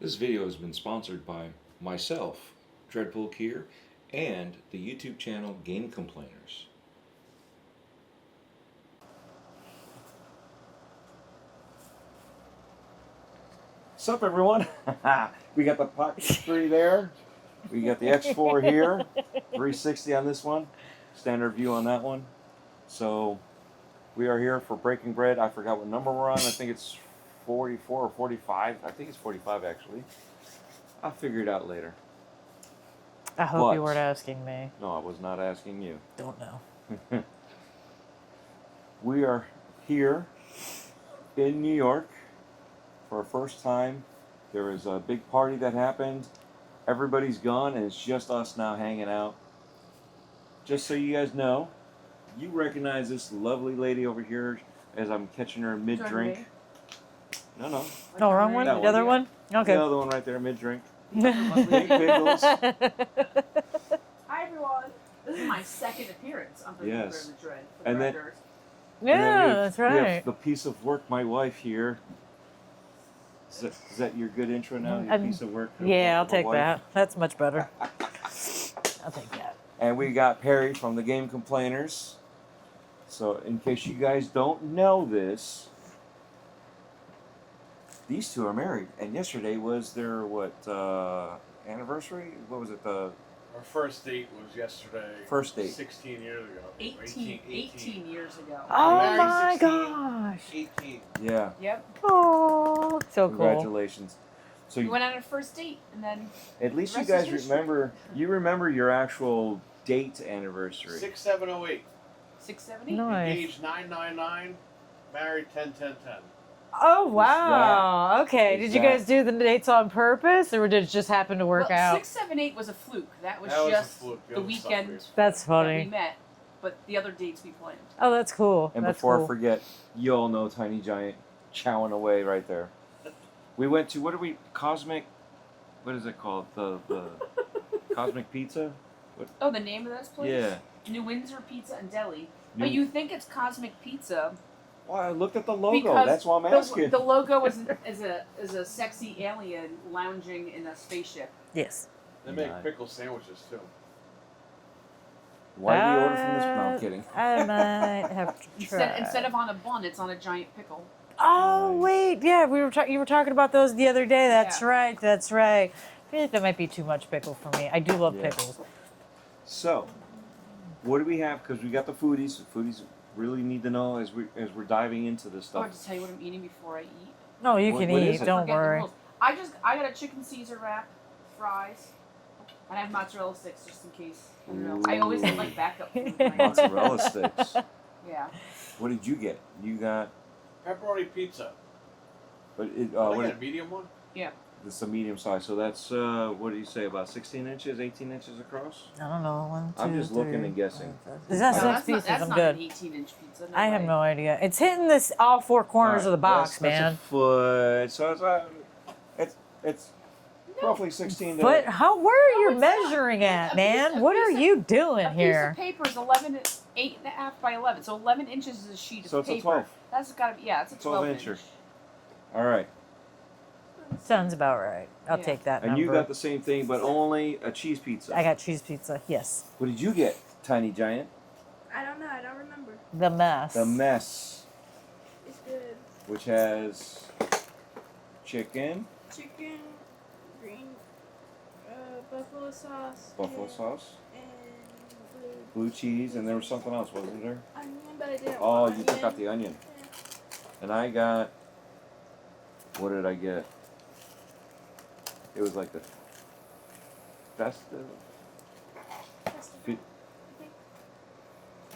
This video has been sponsored by myself, DREADPOOL here, and the YouTube channel Game Complainers. What's up, everyone? We got the Pocket 3 there. We got the X4 here. 360 on this one. Standard view on that one. So we are here for Breaking Bread. I forgot what number we're on. I think it's 44 or 45. I think it's 45 actually. I'll figure it out later. I hope you weren't asking me. No, I was not asking you. Don't know. We are here in New York for our first time. There was a big party that happened. Everybody's gone and it's just us now hanging out. Just so you guys know, you recognize this lovely lady over here as I'm catching her mid-drink. No. No, wrong one? The other one? Okay. The other one right there, mid-drink. Big pickles. Hi everyone. This is my second appearance on Breaking Yes. Bread with Dread. And then- Yeah, that's We have right. the piece of work, my wife here. Is that your good intro now? Your piece of work? Yeah, I'll my take wife? that. That's much better. I'll take that. And we got Perry from the Game Complainers. So, in case you guys don't know this, these two are married. And yesterday was their, anniversary? What was it? The Our first date was yesterday. First date. 16 years ago. 18 years ago. Oh married my 16. gosh. 18. Yeah. Yep. Oh, so cool. Congratulations. So, We went on a first date and then at least the you rest guys is history. remember your actual date anniversary. 6708. 670. Nice. Engaged 999. Married 10-10-10. Oh, wow. Okay. is Did you that- guys do the dates on purpose or did it just happen to work out? 678 was a fluke. That was That was a just fluke. The the other stuff weekend was- That's that we funny. met. But the other dates we planned. Oh, that's cool. And That's before cool. I forget, you all know Tiny Giant chowing away right there. We went to, Cosmic, what is it called? The Cosmic Pizza? Oh, the name of this place? Yeah. New Windsor Pizza and Deli. New- But you think it's Cosmic Pizza Well, I looked at the logo. because That's why I'm asking. the logo is a sexy alien lounging in a spaceship. Yes. They make Nice. pickle sandwiches too. Why did we order from this? No, I'm kidding. I might have to try. Instead of on a bun, it's on a giant pickle. Oh Nice. wait, yeah, you were talking about those the other day. That's Yeah. right. That's right. I feel like that might be too much pickle for me. I do love Yeah. pickles. So, what do we have? Because we got the foodies. The foodies really need to know as we're diving into this I want stuff. to tell you what I'm eating before I eat. No, you What- can what eat. is it? Don't Forget the worry. rules. I got a chicken Caesar wrap, fries, and I have mozzarella sticks just in case. I don't know. I always have like backup food. when I eat. Mozzarella sticks. Yeah. What did you get? You got, Pepperoni pizza. but it, I what got a medium one. this is a medium size. So that's what do you say? About 16 inches, 18 inches across? I don't know. 1, 2, I'm just looking 3, and guessing. 4, 5, 6. Is that No, six that's pieces? Not, I'm that's good. not an 18-inch pizza. No I have way. no idea. It's hitting this all four corners of the box, that's man. a foot. So it's roughly 16 to. But where are No, you it's not. measuring at, A man? piece- What are you doing A piece here? of paper is 8.5 by 11, so 11 inches is a sheet of So it's a paper. 12. That's got to be it's a 12 12 incher. All right. Sounds about right. I'll Yeah. take that And number. you got the same thing, but only a cheese pizza. I got cheese pizza. Yes. What did you get, Tiny Giant? I don't know. I don't remember. The mess. The mess, It's good. which has chicken, Chicken, green, buffalo sauce. buffalo and, sauce, And blue cheese, and there was something else, wasn't there? onion, but I didn't Oh, want you onion. took out the onion. And I got, what did I get? It was like the festive.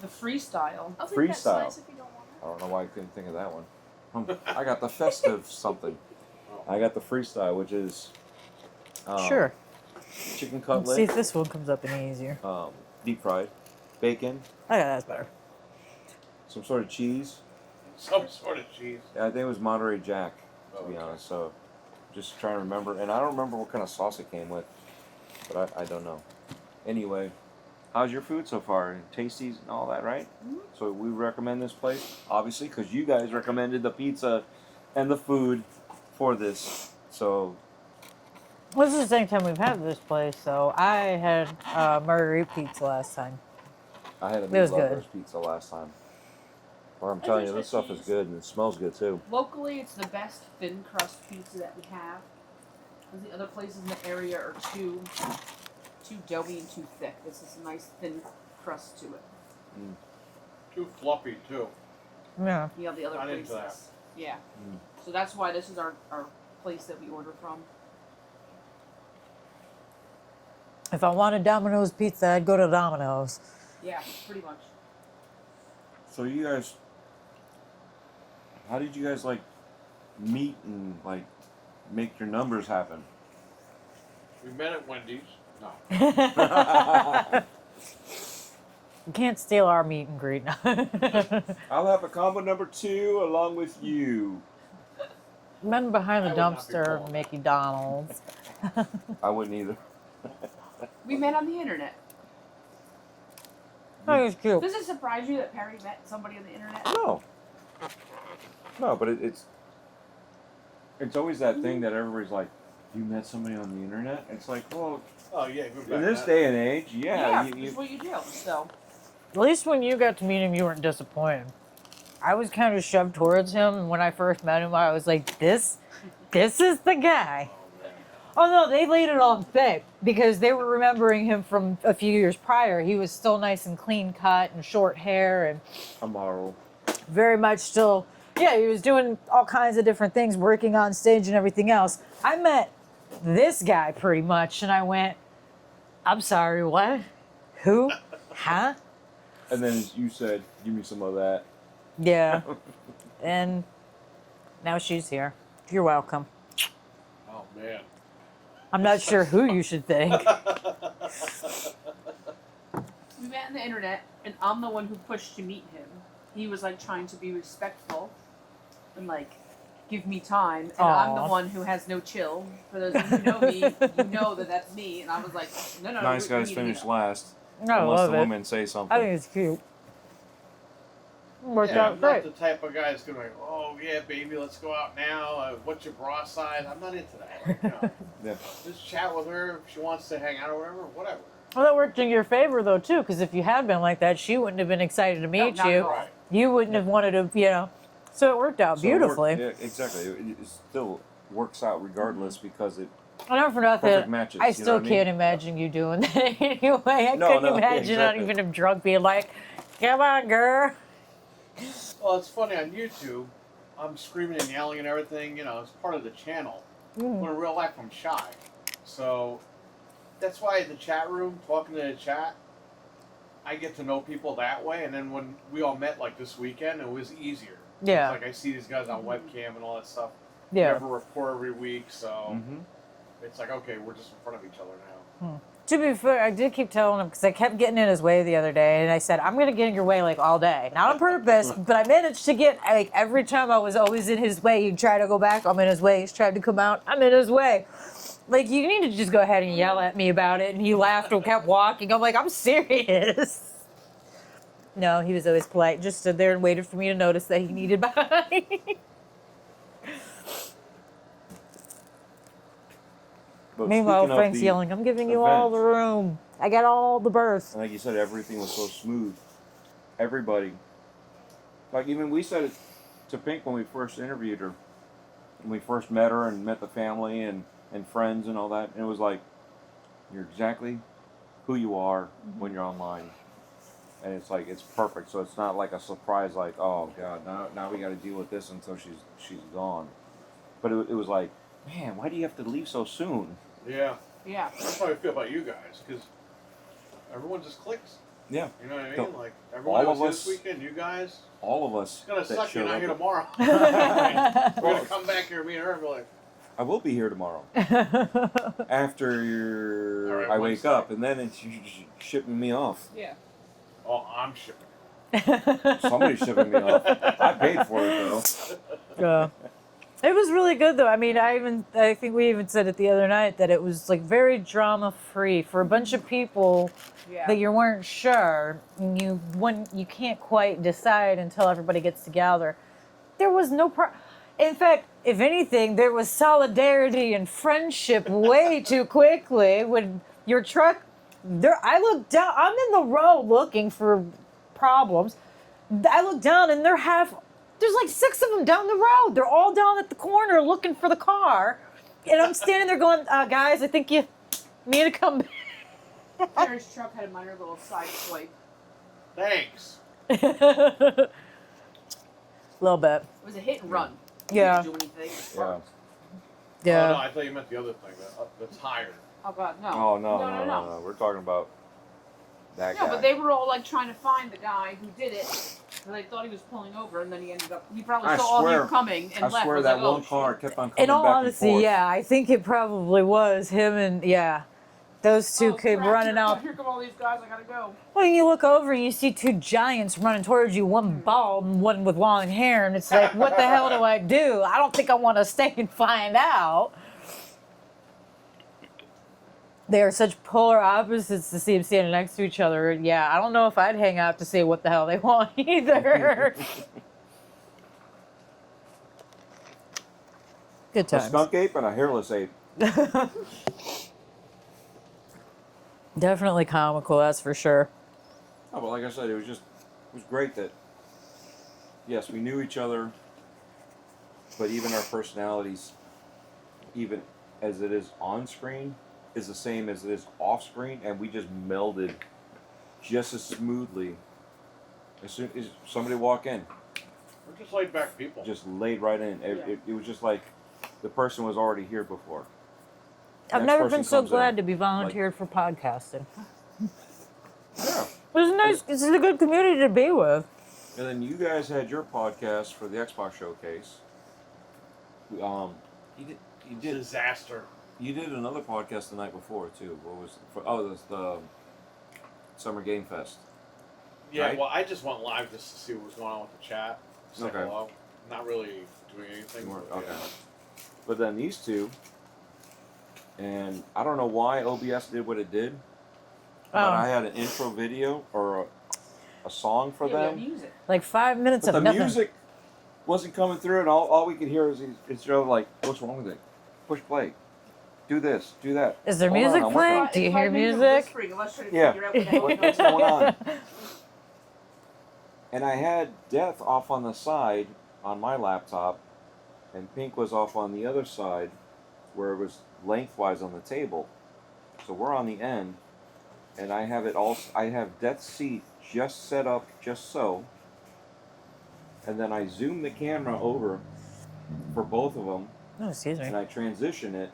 The freestyle. I'll take Freestyle. that slice if you don't want I don't know why I couldn't think of that one. I got the festive something. I got the freestyle, which is Sure. chicken Let's cutlet, see if this one comes up any easier. deep fried, bacon, Okay, that's better. some sort of cheese. Some sort of cheese. Yeah, I think it was Monterey Jack, to be Okay. honest. So, just trying to remember, and I don't remember what kind of sauce it came with, but I don't know. Anyway, how's your food so far? Tasties and all that, right? Mhm. So we recommend this place, obviously, because you guys recommended the pizza and the food for this. So, This is the second time we've had this place, so I had margarita pizza last time. I had a It was meat lovers good. pizza last time. Or I'm That's telling you, this interesting. stuff is good and it smells good too. Locally, it's the best thin crust pizza that we have. Because the other places in the area are too doughy and too thick. This is a nice thin crust to it. Too fluffy too. Yeah. You have the other Not places. into that. Yeah. Mm. So that's why this is our place that we order from. If I wanted Domino's pizza, I'd go to Domino's. Yeah, pretty much. So you guys, how did you guys like meet and like make your numbers happen? We met at Wendy's. No. You can't steal our meet and greet. I'll have a combo number 2 along with you. Men behind the I would not be dumpster, called. Mickey Donald's. I wouldn't either. We met on the internet. Oh, he's cute. Does it surprise you that Perry met somebody on the internet? No. No, but it's always that thing that everybody's like, you met somebody on the internet? It's like, well, Oh yeah, go back in this then. day and age, yeah. That's what you do. So At least when you got to meet him, you weren't disappointed. I was kind of shoved towards him, and when I first met him, I was like, this is the guy. Oh, man. Oh no, they laid it on thick because they were remembering him from a few years prior. He was still nice and clean cut and short hair and Tomorrow. very much still, yeah, he was doing all kinds of different things, working on stage and everything else. I met this guy pretty much, and I went, I'm sorry, what? Who? Huh? And then you said, give me some of that. Yeah. And now she's here. You're welcome. Oh man. I'm not sure who you should thank. we met on the internet, and I'm the one who pushed to meet him. He was like trying to be respectful and like give me time, and I'm the Aw. one who has no chill. For those of you who know me, you know that that's me. And I was like, no, Nice we guys need to finish meet up. last. I Unless love the it. women say something. I think it's cute. Worked Yeah, out I'm not great. the type of guy that's gonna be like, oh yeah, baby, let's go out now. What's your bra size? I'm not into that. Like, no. Yeah. Just chat with her if she wants to hang out or whatever. Well, that worked in your favor though too, because if you had been like that, she wouldn't have been excited to meet not you. at all. Right. You wouldn't have wanted to, you know. So it worked out So it worked- beautifully. yeah, exactly. It still works out regardless because it I know for nothing. perfect matches. I you know still what I mean? can't imagine you doing that anyway. I No, couldn't no, yeah, imagine not exactly. even a drunk being like, "Come on, girl." Well, it's funny on YouTube. I'm screaming and yelling and everything. You know, it's part of the channel. Mm. When in real life, I'm shy. So that's why the chat room, talking to the chat, I get to know people that way. And then when we all met like this weekend, it was easier. Yeah. It's like I see these guys on webcam and all that stuff. Yeah. Never report every week, so Mm-hmm. it's like okay, we're just in front of each other now. To be fair, I did keep telling him because I kept getting in his way the other day, and I said, "I'm gonna get in your way like all day, not on purpose, but I managed to get like every time I was always in his way. He'd try to go back, I'm in his way. He's tried to come out, I'm in his way. Like you need to just go ahead and yell at me about it." And he laughed and kept walking. I'm like, I'm serious. No, he was always polite. Just stood there and waited for me to notice that he needed behind. But Meanwhile, speaking of Frank's the yelling, "I'm giving you all the event, room. I got all the berth." and like you said, everything was so smooth. Everybody, like even we said it to Pink when we first interviewed her, when we first met her and met the family and friends and all that. And it was like, you're exactly who you are when you're online, and it's like it's perfect. So it's not like a surprise, like oh god, now we got to deal with this until she's gone. But it was like, man, why do you have to leave so soon? Yeah, Yeah. that's how I feel about you guys because everyone just clicks. Yeah, You know what I mean? No, Like everyone all was of here this us- weekend. You guys, all of us. it's gonna that suck. You're showed not here up- tomorrow. We're gonna come back here, me and her, and be like, I will be here tomorrow after All right, I wake Wednesday. up, and then it's shipping me off. Yeah. oh, I'm shipping. Somebody's shipping me off. I paid for it though. It was really good though. I mean, I think we even said it the other night that it was like very drama free for a bunch of people Yeah. that you weren't sure and you can't quite decide until everybody gets together. There was no In fact, if anything, there was solidarity and friendship way too quickly when your truck. There, I look down. I'm in the road looking for problems. I look down and there's like 6 of them down the road. They're all down at the corner looking for the car, and I'm standing there going, "Guys, I think you need to come back." Harry's truck had a minor little side swipe. Thanks. A little bit. It was a hit and run. Yeah. Didn't do anything. Yeah. Yeah. Oh, no, I thought you meant the other thing, the tire. Oh God, no. Oh no, No. We're talking about that guy. No, but they were all like trying to find the guy who did it. And they thought he was pulling over, and then he ended up. He probably I saw all of swear- you coming and I left. swear was that like, oh, one car shit. kept on coming In all back honesty, and forth. yeah, I think it probably was him and those two Oh, came crap, running out. Here come all these guys. I gotta go. Well, you look over and you see 2 giants running towards you, one bald and one with long hair, and it's like, what the hell do I do? I don't think I want to stay and find out. They are such polar opposites to see them standing next to each other. Yeah, I don't know if I'd hang out to see what the hell they want either. Good A times. skunk ape and a hairless ape. Definitely comical, that's for sure. Oh, but like I said, it was great that, yes, we knew each other, but even our personalities, even as it is on screen, is the same as it is off screen, and we just melded just as smoothly. As soon as somebody walk in, We're just laid back people. just laid right in. It was just like the person was already here before. I've Next never person been so comes in, glad to be volunteered for podcasting. Yeah. It's a good community to be with. And then you guys had your podcast for the Xbox Showcase. You did Disaster. You did another podcast the night before too. What was it was the Summer Game Fest. Yeah, Right? well, I just went live just to see what was going on with the chat. Say Okay. hello. Not really doing anything. You weren't- but, okay. yeah. But then these two, and I don't know why OBS did what it did, but I had an intro video or a song for Yeah, we have them. music. Like 5 minutes But of the nothing. music wasn't coming through, and all we could hear is Joe like, "What's wrong with it? Push play. Do this. Do that." Is there Hold on, music I'm playing? working Do you It's like hear maybe music? whispering, unless trying to Yeah. figure out what the hell What's going on? And I had Death off on the side on my laptop, and Pink was off on the other side, where it was lengthwise on the table. So we're on the end, and I have it all. I have Death's seat just set up, just so. And then I zoom the camera over for both of them, Oh, excuse me. and I transition it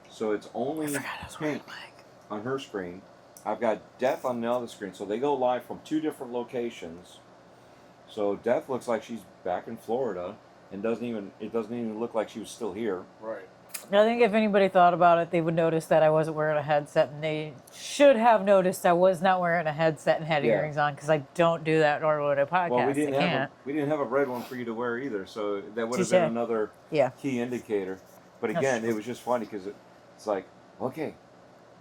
so it's only I forgot I was wearing Pink a mic. on her screen. I've got Death on the other screen, so they go live from 2 different locations. So Death looks like she's back in Florida, and it doesn't even look like she was still here. Right. I think if anybody thought about it, they would notice that I wasn't wearing a headset, and they should have noticed I was not wearing a headset and had Yeah. earrings on because I don't do that normally with a podcast. Well, we didn't I have can't. we didn't have a red one for you to wear either, so that would have Touche. been another Yeah. key indicator. But That's again, true. it was just funny because it's like, okay,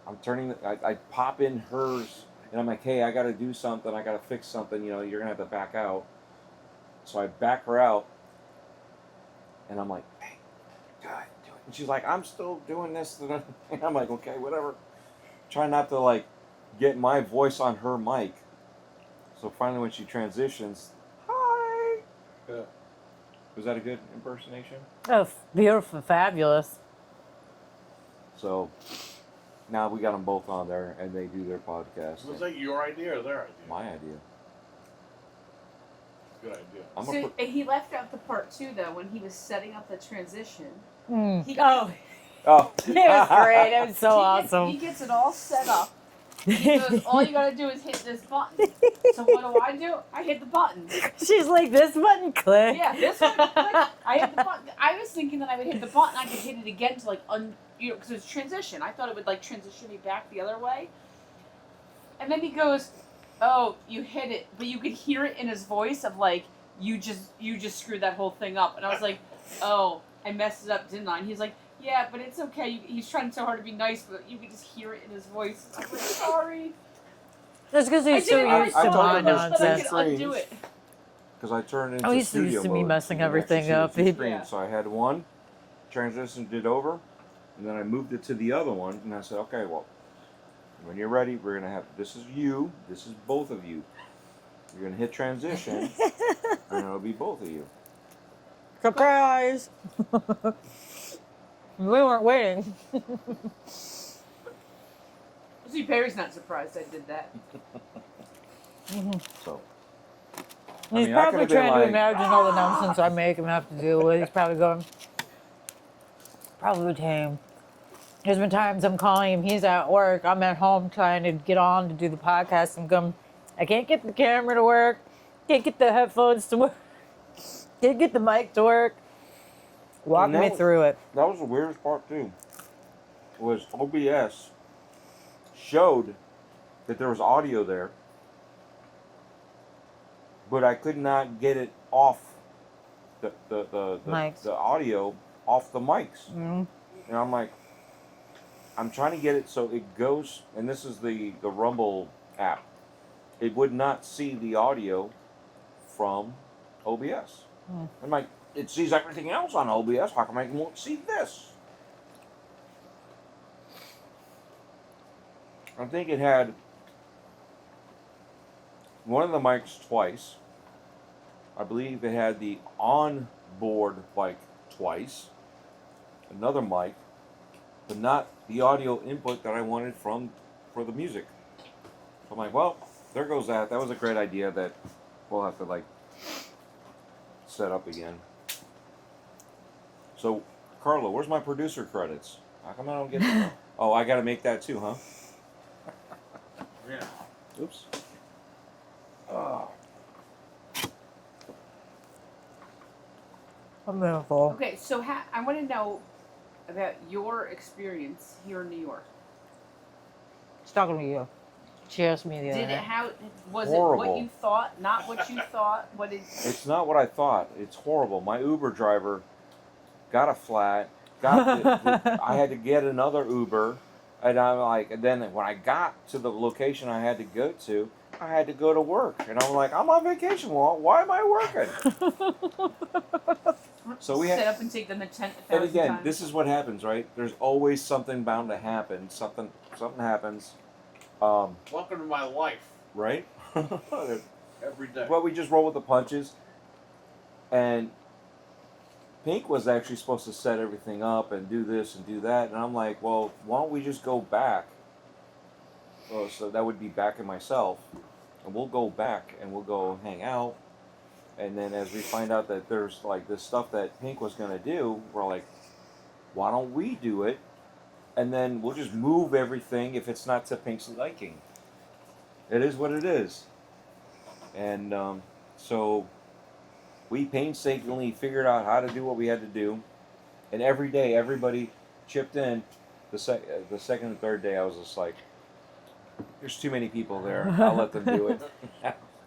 I'm turning. I pop in hers, and I'm like, hey, I got to do something. I got to fix something. You know, you're gonna have to back out. So I back her out, and I'm like, hey, do it. And she's like, I'm still doing this. And I'm like, okay, whatever. Try not to like get my voice on her mic. So finally, when she transitions, hi. Yeah. Was that a good impersonation? Oh, beautiful, fabulous. So now we got them both on there, and they do their podcast. Was that your idea or their idea? My idea. Good idea. I'm So gonna put. he left out the part 2 though when he was setting up the transition. Mm. He- Oh, Oh, it was great. It was so He awesome. gets it all set up. He goes, all you gotta do is hit this button. So what do? I hit the button. She's like, this button, click. Yeah, this one. Click. I hit the button. I was thinking that I would hit the button. I could hit it again to like because it's transition. I thought it would like transition me back the other way. And then he goes, "Oh, you hit it," but you could hear it in his voice of like, "You just screwed that whole thing up." And I was like, "Oh, I messed it up, didn't I?" And he's like, "Yeah, but it's okay. He's trying so hard to be nice, but you could just hear it in his voice." I was like, "Sorry." That's because I he's did so it really used I to told my him there's that I nonsense. could undo it. because I turned into Oh, he's studio used to me mode, messing so you can actually everything see the up. two He- screens. Yeah. So I had one, transitioned it over, and then I moved it to the other one, and I said, okay, well, when you're ready, we're gonna have this is you, this is both of you. You're gonna hit transition, and it'll be both of you. Surprise! We weren't waiting. See, Perry's not surprised I did that. So He's mean, I probably could've been trying to like- imagine all the nonsense I make him have to deal with. He's probably going, probably tame. There's been times I'm calling him, he's at work, I'm at home trying to get on to do the podcast and going, I can't get the camera to work, can't get the headphones to work, can't get the mic to work. Walk And me that- through it. that was the weirdest part too. Was OBS showed that there was audio there, but I could not get it off Mics. the audio off the mics. Mm. And I'm like, I'm trying to get it so it goes, and this is the Rumble app. It would not see the audio from OBS. Hmm. I'm like, it sees everything else on OBS. How come I won't see this? I think it had one of the mics twice. I believe it had the on-board mic twice. Another mic, but not the audio input that I wanted for the music. So I'm like, well, there goes that. That was a great idea that we'll have to like set up again. So, Carlo, where's my producer credits? How come I don't get them? Oh, I got to make that too, huh? Yeah. Oops. Oh. I'm gonna fall. Okay, so I want to know about your experience here in New York. She's talking to you. She asked me the other Did it day. how was it Horrible. what you thought, not what you thought? What did It's not what I thought. It's horrible. My Uber driver got a flat. I had to get another Uber, and I'm like, and then when I got to the location I had to go to, I had to go to work, and I'm like, I'm on vacation. Well, why am I working? So we set had, up and take them to 10,000 and again, times? this is what happens, right? There's always something bound to happen. Something happens, Welcome to my life. right? Every day. Well, we just roll with the punches. And Pink was actually supposed to set everything up and do this and do that. And I'm like, well, why don't we just go back? Well, so that would be back in myself. And we'll go back and we'll go hang out. And then as we find out that there's like this stuff that Pink was going to do, we're like, why don't we do it? And then we'll just move everything if it's not to Pink's liking. It is what it is. And so we painstakingly figured out how to do what we had to do. And every day, everybody chipped in. The second and third day, I was just like, there's too many people there. I'll let them do it.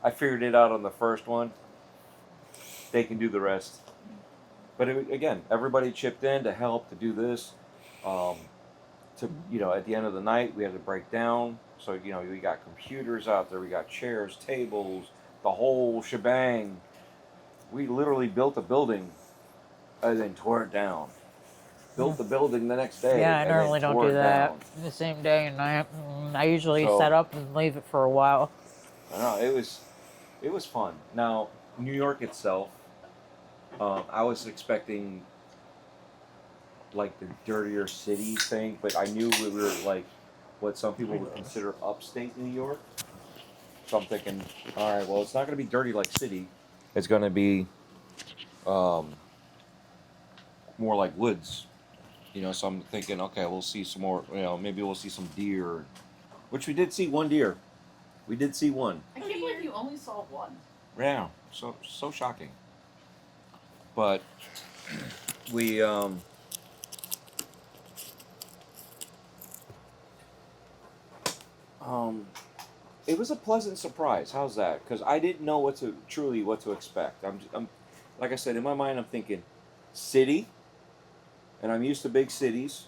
I figured it out on the first one. They can do the rest. But again, everybody chipped in to help to do this. At the end of the night, we had to break down. So, we got computers out there, we got chairs, tables, the whole shebang. We literally built a building and then tore it down. Built the building the next day. Yeah, I and then normally don't tore do it that down. the same day and night. I usually So- set up and leave it for a while. I know, it was fun. Now, New York itself, I was expecting like the dirtier city thing, but I knew we were like what some people would consider upstate New York. So I'm thinking, all right, well, it's not going to be dirty like city. It's going to be more like woods. So I'm thinking, okay, we'll see some more. Maybe we'll see some deer, which we did see one deer. We did see one. I can't believe you only saw one. Yeah, so shocking. But we it was a pleasant surprise. How's that? Because I didn't know what to expect. I'm like I said, in my mind I'm thinking city, and I'm used to big cities,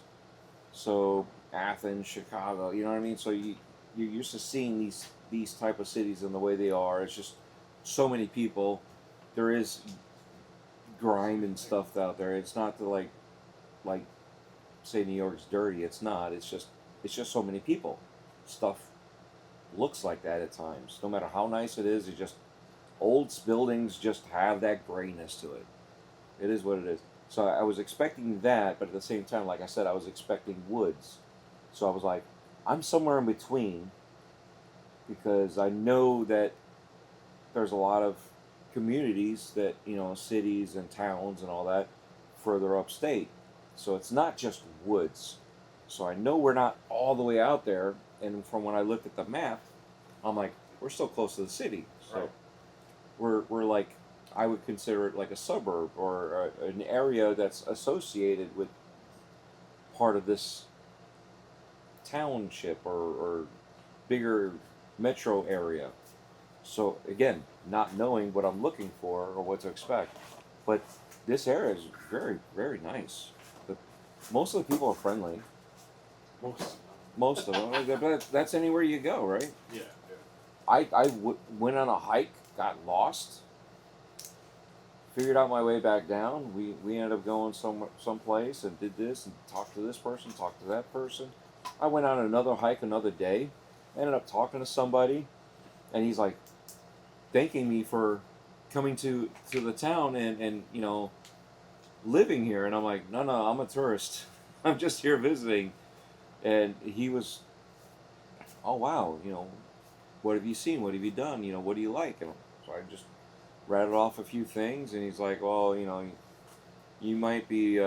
so Athens, Chicago, you know what I mean. So you're used to seeing these type of cities and the way they are. It's just so many people, there is grime and stuff out there. It's not the like say New York's dirty. It's not. It's just so many people. Stuff looks like that at times. No matter how nice it is, it just old buildings just have that grayness to it. It is what it is. So I was expecting that, but at the same time, like I said, I was expecting woods. So I was like, I'm somewhere in between because I know that there's a lot of communities that, you know, cities and towns and all that further upstate. So it's not just woods. So I know we're not all the way out there. And from when I looked at the map, I'm like, we're still close to the city. So Right. we're like, I would consider it like a suburb or an area that's associated with part of this township or bigger metro area. So again, not knowing what I'm looking for or what to expect, but this area is very, very nice. Most of the people are friendly. Most of them. But that's anywhere you go, right? Yeah. I went on a hike, got lost, figured out my way back down. We ended up going someplace and did this and talked to this person, talked to that person. I went on another hike another day, ended up talking to somebody, and he's like thanking me for coming to the town and you know living here, and I'm like, no, I'm a tourist. I'm just here visiting. And he was, oh wow, you know, what have you seen? What have you done? You know, what do you like? And so I just rattled off a few things, and he's like, well, you know, you might be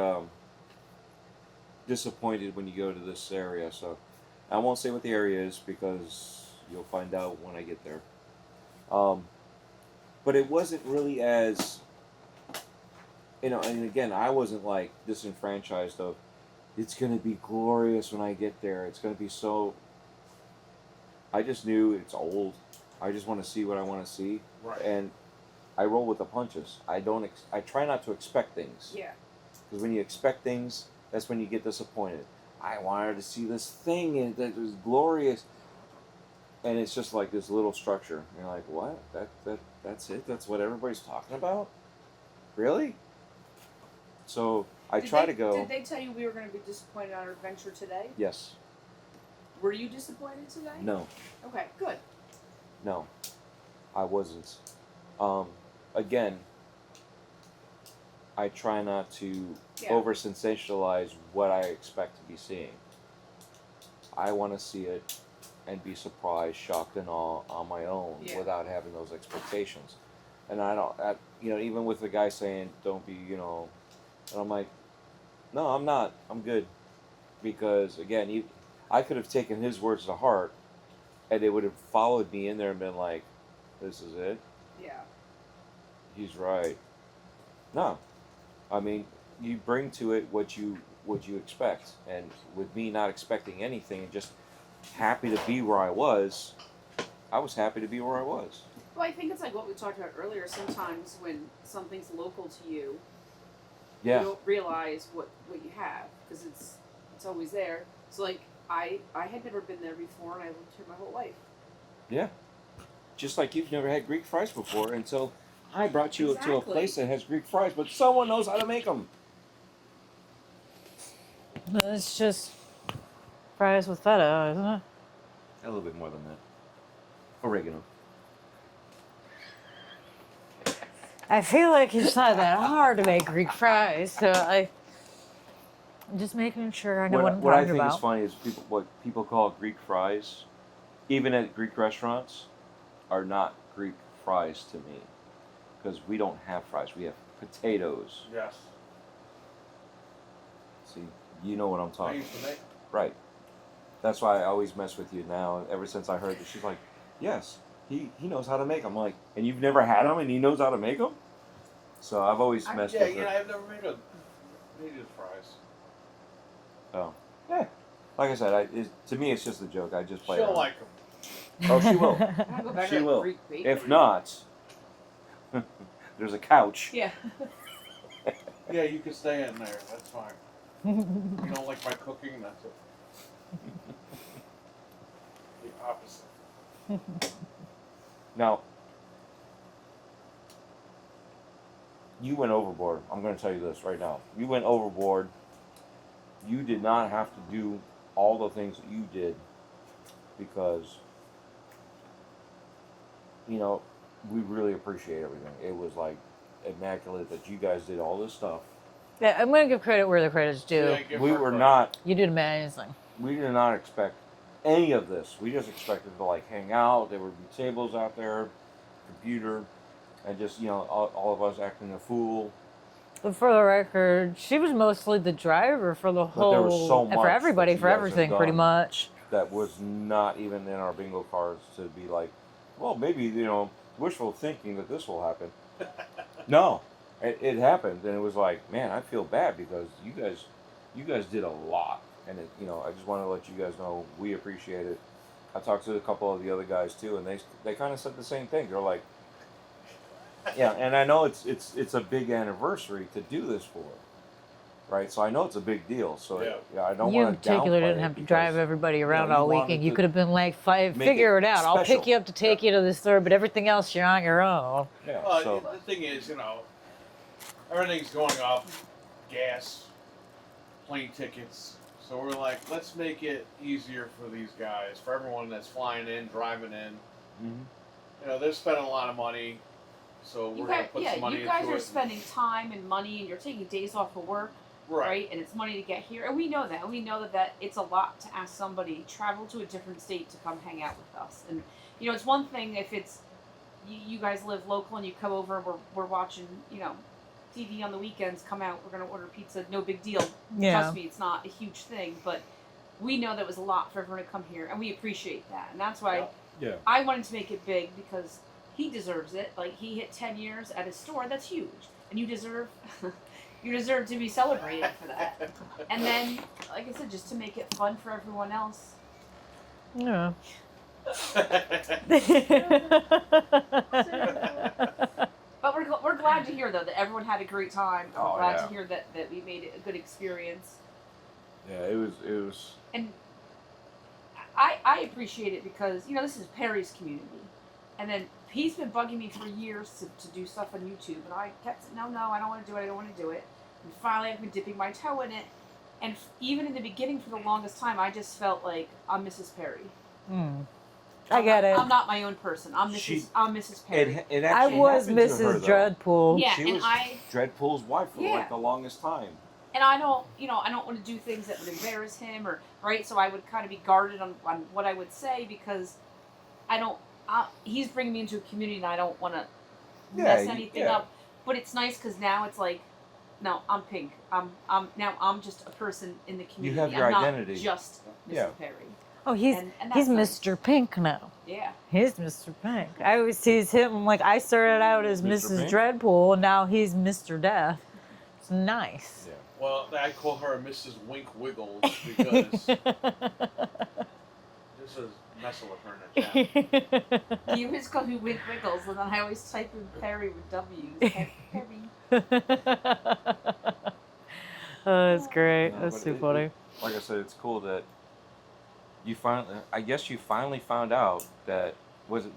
disappointed when you go to this area. So I won't say what the area is because you'll find out when I get there. But it wasn't really as, you know, and again, I wasn't like disenfranchised of, it's going to be glorious when I get there. It's going to be so. I just knew it's old. I just want to see what I want to see. Right. And I roll with the punches. I don't. I try not to expect things. Yeah. Because when you expect things, that's when you get disappointed. I wanted to see this thing and that was glorious, and it's just like this little structure. And you're like, what? That's it? That's what everybody's talking about? Really? So I try to go. Did they tell you we were going to be disappointed on our adventure today? Yes. Were you disappointed today? No. Okay, good. No. I wasn't. Again, I try not to Yeah. over sensationalize what I expect to be seeing. I want to see it and be surprised, shocked, and awe on my own Yeah. without having those expectations. And I don't, you know, even with the guy saying, don't be, you know, and I'm like, no, I'm not. I'm good. Because, again, I could have taken his words to heart and they would have followed me in there and been like, this is it? Yeah. He's right. No. I mean, you bring to it what you expect. And with me not expecting anything and just happy to be where I was happy to be where I was. Well, I think it's like what we talked about earlier. Sometimes when something's local to you, Yeah. you don't realize what you have because it's always there. So like I had never been there before, and I lived here my whole life. Yeah. Just like you've never had Greek fries before until I brought you to a Exactly. place that has Greek fries, but someone knows how to make them. It's just fries with feta, isn't it? A little bit more than that. Oregano. I feel like it's not that hard to make Greek fries, so I'm just making sure I know what I'm What I talking think about. is funny is what people call Greek fries, even at Greek restaurants, are not Greek fries to me, because we don't have fries. We have potatoes. Yes. See, you know what I'm I talking used to make. Right. That's why I always mess with you now. Ever since I heard that, she's like, yes, he knows how to make them. I'm like, and you've never had them and he knows how to make them? So I've always messed Yeah, with you know, her. I've never made his fries. Oh. Yeah. Like I said, to me it's just a joke. I just play She'll around. like them. Oh, she will. I'm gonna go back She to that will. Greek bakery. If not, there's a couch. Yeah. Yeah, you can stay in there. That's fine. You don't like my cooking? That's it. The opposite. Now, you went overboard. I'm going to tell you this right now. You went overboard. You did not have to do all the things that you did because, you know, we really appreciate everything. It was like immaculate that you guys did all this stuff. Yeah, I'm gonna give credit where the credit's due. Yeah, give We her were credit. not, You did amazing. we did not expect any of this. We just expected to like hang out. There would be tables out there, computer, and just, you know, all of us acting a fool. But for the record, she was mostly the driver for the whole, there was so and much for that everybody, you for guys have everything, pretty done. much. That was not even in our bingo cards to be like, well, maybe, you know, wishful thinking that this will happen. No, it happened, and it was like, man, I feel bad because you guys did a lot, and it, you know, I just want to let you guys know we appreciate it. I talked to a couple of the other guys too, and they kind of said the same thing. They're like, yeah, and I know it's a big anniversary to do this for, right? So I know it's a big deal. So Yeah. I don't You in want to particular downplay didn't it have to because, drive everybody around you all wanted weekend. You to could have been like, make figure it out. I'll pick special. you up to take you to the store, but everything else you're on your own. Yeah. Well, So the thing is, you know, everything's going up, gas, plane tickets. So we're like, let's make it easier for these guys, for everyone that's flying in, driving in. mhm. You know, they're spending a lot of money, so You we're gonna guys, put some money you guys into are it. spending time and money, and you're taking days off of work, right? And it's money to get here, and we know that. And we know that it's a lot to ask somebody travel to a different state to come hang out with us. And you know, it's one thing if it's you guys live local and you come over and we're watching, you know, TV on the weekends. Come out, we're gonna order pizza. No big deal. Yeah. Trust me, it's not a huge thing, but we know that it was a lot for everyone to come here, and we appreciate that. And that's why Yeah. I wanted to make it big because he deserves it. Like, he hit 10 years at his store. That's huge, and you deserve you deserve to be celebrated for that. And then, like I said, just to make it fun for everyone else. Yeah. But we're glad to hear though that everyone had a great time. We're Oh, glad yeah. to hear that we made it a good experience. Yeah, it was. And I appreciate it because, you know, this is Perry's community. And then he's been bugging me for years to do stuff on YouTube. And I kept saying, no, I don't want to do it. I don't want to do it. And finally I've been dipping my toe in it. And even in the beginning for the longest time, I just felt like I'm Mrs. Perry. I get it. I'm not my own person. I'm Mrs. Perry. It I actually was happened to her, Mrs. though. Dreadpool. Yeah, She and was I Dreadpool's wife for Yeah. like the longest time. and I don't want to do things that would embarrass him or right. So I would kind of be guarded on what I would say because I don't. He's bringing me into a community and I don't want to mess anything up. But it's nice because now it's like, no, I'm Pink. I'm just a person in the community. have your I'm identity. Not just Mrs. Yeah. Perry. Oh, he's And he's that's nice. Mr. Pink now. Yeah. He's Mr. Pink. I always tease him. I'm like, I started out as Mr. Mrs. Pink? Dreadpool, and now he's Mr. Death. It's nice. Yeah. Well, I call her Mrs. Wink Wiggles because this is messing with her in the chat. He always calls me Wink Wiggles, and then I always type in Perry with W's. Perry. Oh, that's great. No, That's but too it- funny. Like I said, it's cool that you finally. I guess you finally found out that was it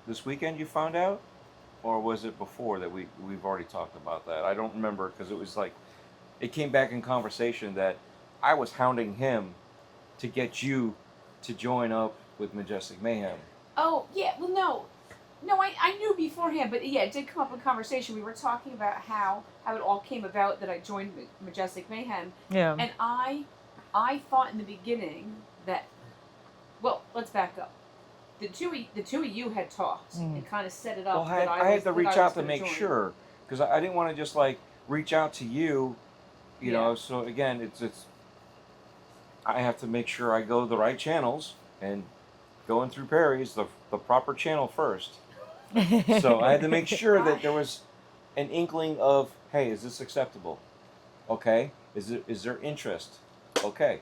this weekend you found out, or was it before that we've already talked about that? I don't remember because it was like it came back in conversation that I was hounding him to get you to join up with Majestic Mayhem. Oh, yeah, well, no, I knew beforehand, but yeah, it did come up in conversation. We were talking about how it all came about that I joined Majestic Mayhem, Yeah. and I thought in the beginning that, well, let's back up. The two of you had talked and kind of set it up. Well, that I had was- to that reach I was out to gonna make join. sure because I didn't want to just like reach out to you, you know. So again, it's I have to make sure I go to the right channels and going through Perry's the proper channel first. So I had to make sure that there was an inkling of, hey, is this acceptable? Okay, is there interest? Okay,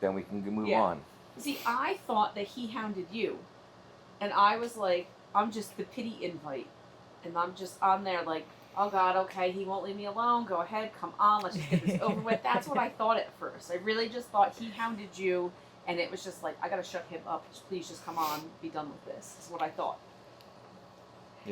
then we can move Yeah. on. See, I thought that he hounded you, and I was like, I'm just the pity invite, and I'm just on there like, oh God, okay, he won't leave me alone. Go ahead, come on, let's just get this over with. That's what I thought at first. I really just thought he hounded you, and it was just like, I gotta shut him up. Please just come on, be done with this. Is what I thought.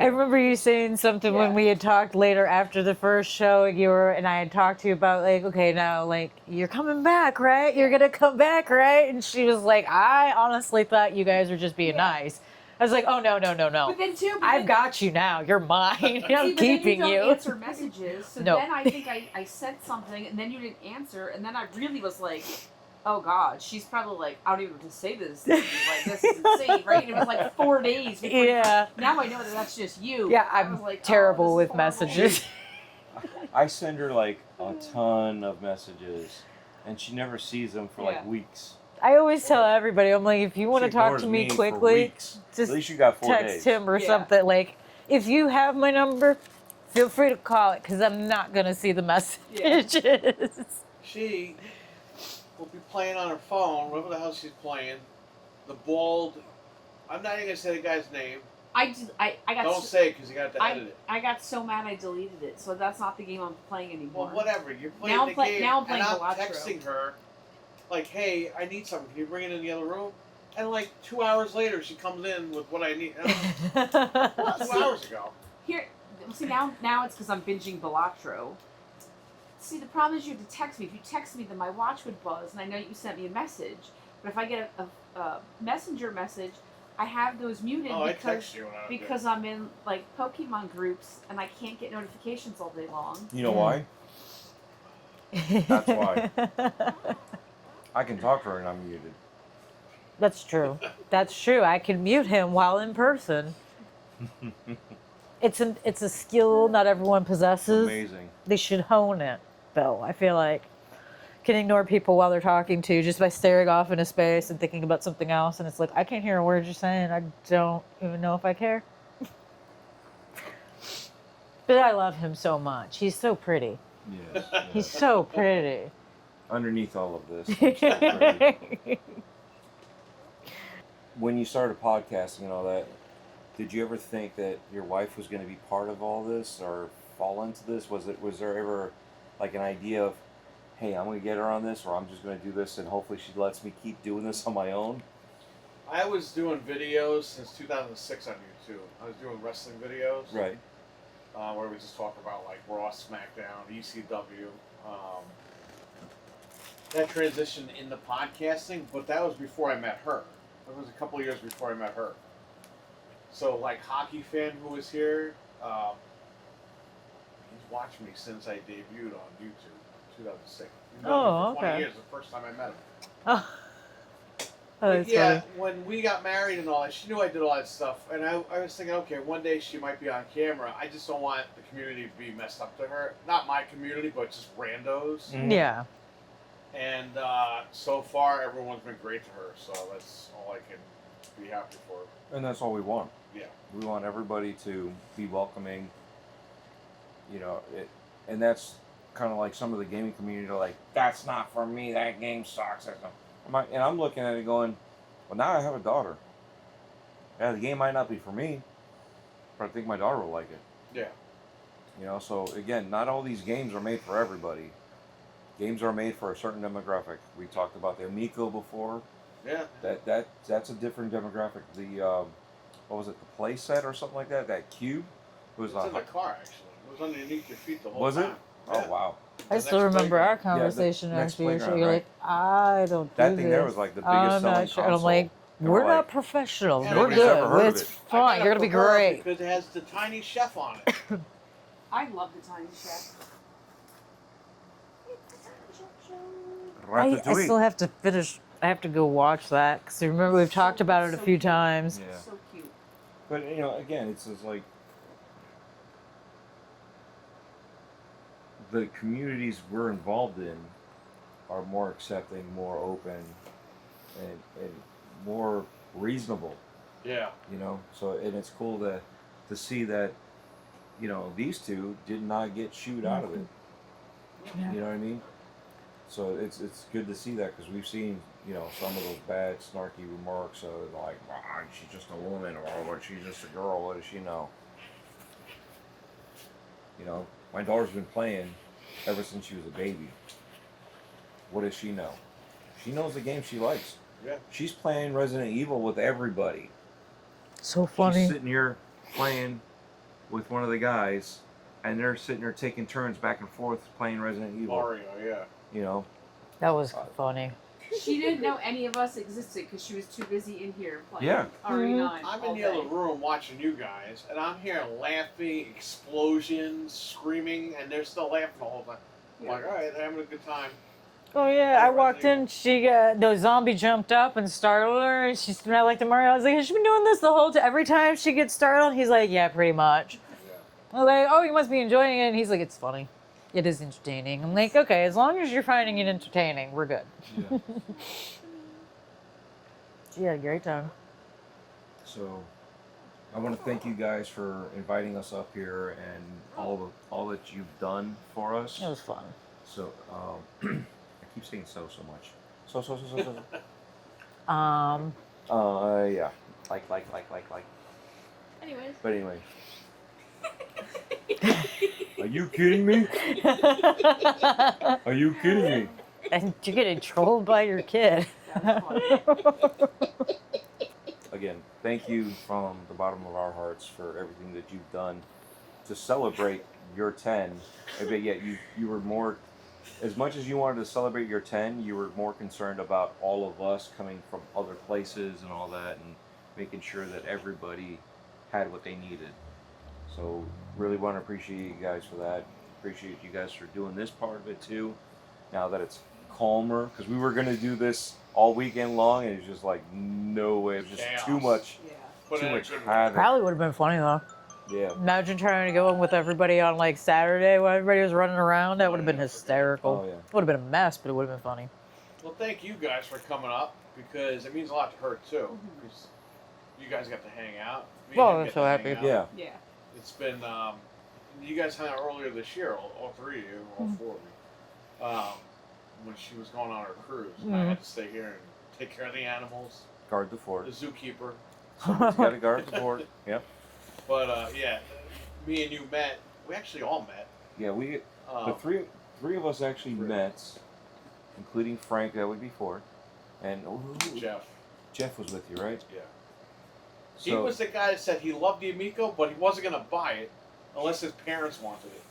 I remember you saying something when Yeah. we had talked later after the first show. And I had talked to you about like, okay, now like you're coming back, right? You're gonna come back, right? And she was like, I honestly thought you guys were just being Yeah. nice. I was like, oh no. But then too, I've got you now. You're mine. See, I'm but then you keeping don't you. answer messages. So No. then I think I sent something, and then you didn't answer, and then I really was like, oh God, she's probably like, I don't even know what to say to this. Like, this is insane, right? And it was like 4 days before. Yeah. Now I know that that's just you. Yeah, I I'm was like, terrible oh, with this is horrible. messages. I send her like a ton of messages, and she never sees them for like Yeah. weeks. I always tell everybody, I'm like, if you want She to talk ignores to me for quickly, weeks. just At least you got 4 text days. him or Yeah. something. Like, if you have my number, feel free to call it because I'm not gonna see the messages. She will be playing on her phone, whatever the hell she's playing. The bald. I'm not even gonna say the guy's name. I got Don't say it because you got to edit it. I got so mad I deleted it. So that's not the game I'm playing anymore. Well, whatever. You're playing Now the I'm play- game, now I'm playing and I'm Balatro. texting her, like, "Hey, I need something. Can you bring it in the other room?" And like 2 hours later, she comes in with what I need. And I'm like, 2 hours ago. Here, see now it's because I'm binging Balatro. See, the problem is you have to text me. If you text me, then my watch would buzz, and I know you sent me a message. But if I get a messenger message, I have those muted Oh, I because text you when I'm because I'm in like Pokemon groups and I can't get notifications all day long. You know why? That's why. I can talk to her and I'm muted. That's true. That's true. I can mute him while in person. It's a skill not everyone possesses. Amazing. They should hone it, though. I feel like can ignore people while they're talking to you just by staring off into space and thinking about something else, and it's like I can't hear a word you're saying. I don't even know if I care. But I love him so much. He's so pretty. Yes. He's so pretty. Underneath all of this, I'm so pretty. When you started podcasting and all that, did you ever think that your wife was going to be part of all this or fall into this? Was there ever like an idea of, hey, I'm going to get her on this, or I'm just going to do this and hopefully she lets me keep doing this on my own? I was doing videos since 2006 on YouTube. I was doing wrestling videos. Right. Where we just talk about like Raw, SmackDown, ECW. That transitioned into podcasting, but that was before I met her. It was a couple of years before I met her. So, like, Hockey Fan who was here, he's watched me since I debuted on YouTube, 2006. He's known me for 20 years, the first time I met him. Oh, But that's yeah, funny. when we got married and all that, she knew I did all that stuff. And I was thinking, okay, one day she might be on camera. I just don't want the community to be messed up to her. Not my community, but just randos. Yeah. And so far, everyone's been great to her. So that's all I can be happy for. And that's all we want. Yeah. We want everybody to be welcoming. You know, and that's kind of like some of the gaming community are like, that's not for me. That game sucks. And I'm looking at it going, well, now I have a daughter. Yeah, the game might not be for me, but I think my daughter will like it. Yeah. You know, so again, not all these games are made for everybody. Games are made for a certain demographic. We talked about the Amico before. Yeah. That's a different demographic. The what was it? The play set or something like that. That cube was It's in the car, actually. It was underneath your feet the whole Was it? time. Oh Yeah. wow. I The still next remember playground. our conversation next after your show. playground, You're right. like, I don't do That thing there this. was like the biggest I'm selling not sure. And I'm console. like, And we're we're not like, professionals. Yeah, We're nobody's ever heard good. of It's it. fine. I got You're it gonna be for her great. because it has the tiny chef on it. I love the Tiny Chef. I still have to finish. I have to go watch that because I remember we've talked about it a few times. Yeah. So cute. But you know, again, it's just like the communities we're involved in are more accepting, more open, and more reasonable. Yeah. You know, so and it's cool to see that, you know, these two did not get chewed out of it. Yeah. You know what I mean? So it's good to see that because we've seen, you know, some of those bad snarky remarks like, she's just a woman, or what, she's just a girl, what does she know? You know, my daughter's been playing ever since she was a baby. What does she know? She knows the game she likes. Yeah. She's playing Resident Evil with everybody. So funny. She's sitting here playing with one of the guys, and they're sitting there taking turns back and forth playing Resident Evil. Mario, yeah. You know, That was funny. She didn't know any of us existed because she was too busy in here playing Yeah. RE9. I'm all in the day. other room watching you guys, and I'm hearing laughing, explosions, screaming, and they're still laughing the whole time. I'm like, all right, they're having a good time. Oh yeah, I walked in. She the zombie jumped up and startled her, and she's not like to Mario. I was like, has she been doing this the whole time? Every time she gets startled, he's like, yeah, pretty much. Yeah. I'm like, oh, you must be enjoying it. And he's like, it's funny. It is entertaining. I'm like, okay, as long as you're finding it entertaining, we're good. Yeah. She had a great time. So, I want to thank you guys for inviting us up here and all that you've done for us. It was fun. So, I keep saying so much. So. Yeah. Like. Anyways. But anyway. Are you kidding me? Are you kidding me? And you're getting trolled by your kid. That was funny. Again, thank you from the bottom of our hearts for everything that you've done to celebrate your 10. But yet you were more, as much as you wanted to celebrate your 10, you were more concerned about all of us coming from other places and all that, and making sure that everybody had what they needed. So really want to appreciate you guys for that. Appreciate you guys for doing this part of it too. Now that it's calmer, because we were gonna do this all weekend long, and it's just like no way. It was just Chaos. too much, Yeah. Put too in a much good havoc. Probably would have been funny though. Yeah. Imagine trying to go in with everybody on like Saturday while everybody was running around. That would have been hysterical. Oh yeah. Would have been a mess, but it would have been funny. Well, thank you guys for coming up, because it means a lot to her too. Because you guys got to hang out. Me and Oh, him I'm get so to happy. hang out. Yeah. Yeah. It's been, you guys hung out earlier this year, all three of you, all four of you, when she was going on her cruise. And I had to stay here and take care of the animals, Guard the the fort. zookeeper. Someone's got to guard the fort. Yep. But, yeah, me and you met. We actually all met. Yeah, we the Um, three of us actually Three. met, including Frank. That would be four, and Jeff. was with you, right? Yeah. So, He was the guy that said he loved the Amico, but he wasn't going to buy it unless his parents wanted it.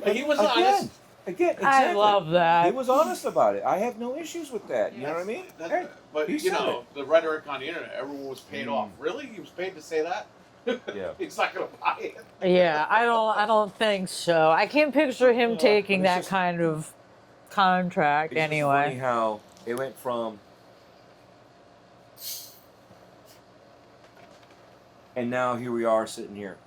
But he was honest. Again, exactly. I love that. He was honest about it. I have no issues with that. You know what I mean? That- Hey, but he you said know, the rhetoric on the internet, everyone was paid off. Really? He was paid to say that? Yeah. He's not going to buy it. Yeah, I don't think so. I can't picture him taking but it's that just- kind of contract It's just funny anyway. how it went from. And now here we are sitting here.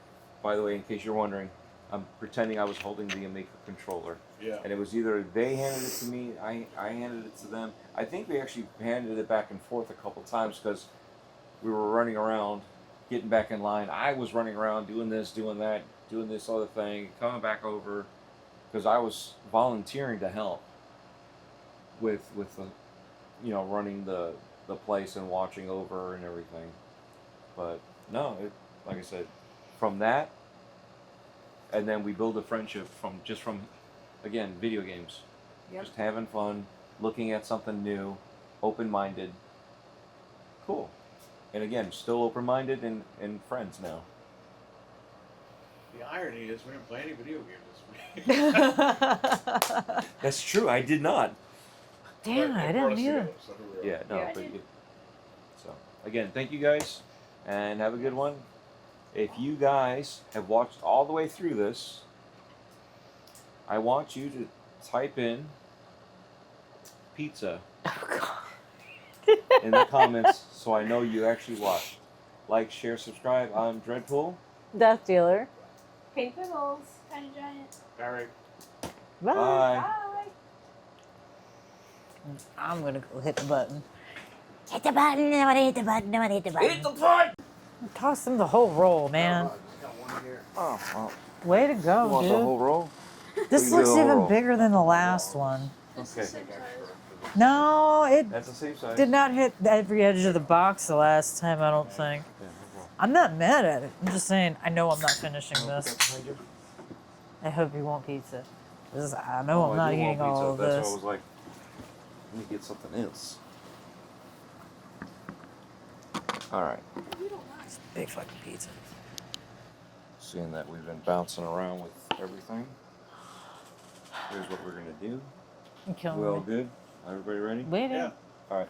By the way, in case you're wondering, I'm pretending I was holding the Amiga controller. Yeah. And it was either they handed it to me, I handed it to them. I think we actually handed it back and forth a couple times because we were running around, getting back in line. I was running around doing this, doing that, doing this other thing, coming back over because I was volunteering to help with the, running the place and watching over and everything. But no, like I said, from that, and then we build a friendship from again, video games. Yep. Just having fun, looking at something new, open-minded. Cool. And again, still open-minded and friends now. The irony is we didn't play any video games this week. That's true. I did not. Damn, But I it brought didn't us either. together, so here we are. Yeah, no, Yeah, I but did. so again, thank you guys, and have a good one. If you guys have watched all the way through this, I want you to type in pizza in the comments so I know you actually watched. Like, share, subscribe. I'm Dreadpool. Death Dealer. Pink Pickles. Tiny giant. All right. Bye. Bye. Bye. I'm gonna go hit the button. Hit the button. I wanna hit the button. I wanna hit the button. Hit the button! Toss him the whole roll, man. Just got one here. Oh, well, Way to you go, want the dude. whole roll? This We can do looks the whole even roll. bigger than the last one. It's Okay. the same size. No, it That's the same size. did not hit every edge of the box the last time, I don't think. Yeah, no problem. I'm not mad at it. I'm just saying, I know I'm not finishing Put this. that behind you. I hope you want pizza. I know Oh, I'm I not do want eating all pizza. of That's why I this. was like, let me get something else. All right. You don't mind. Big fucking pizza. Seeing that we've been bouncing around with everything, here's what we're gonna do. I'm killing We all me. good? Everybody ready? Wait. Yeah. All right.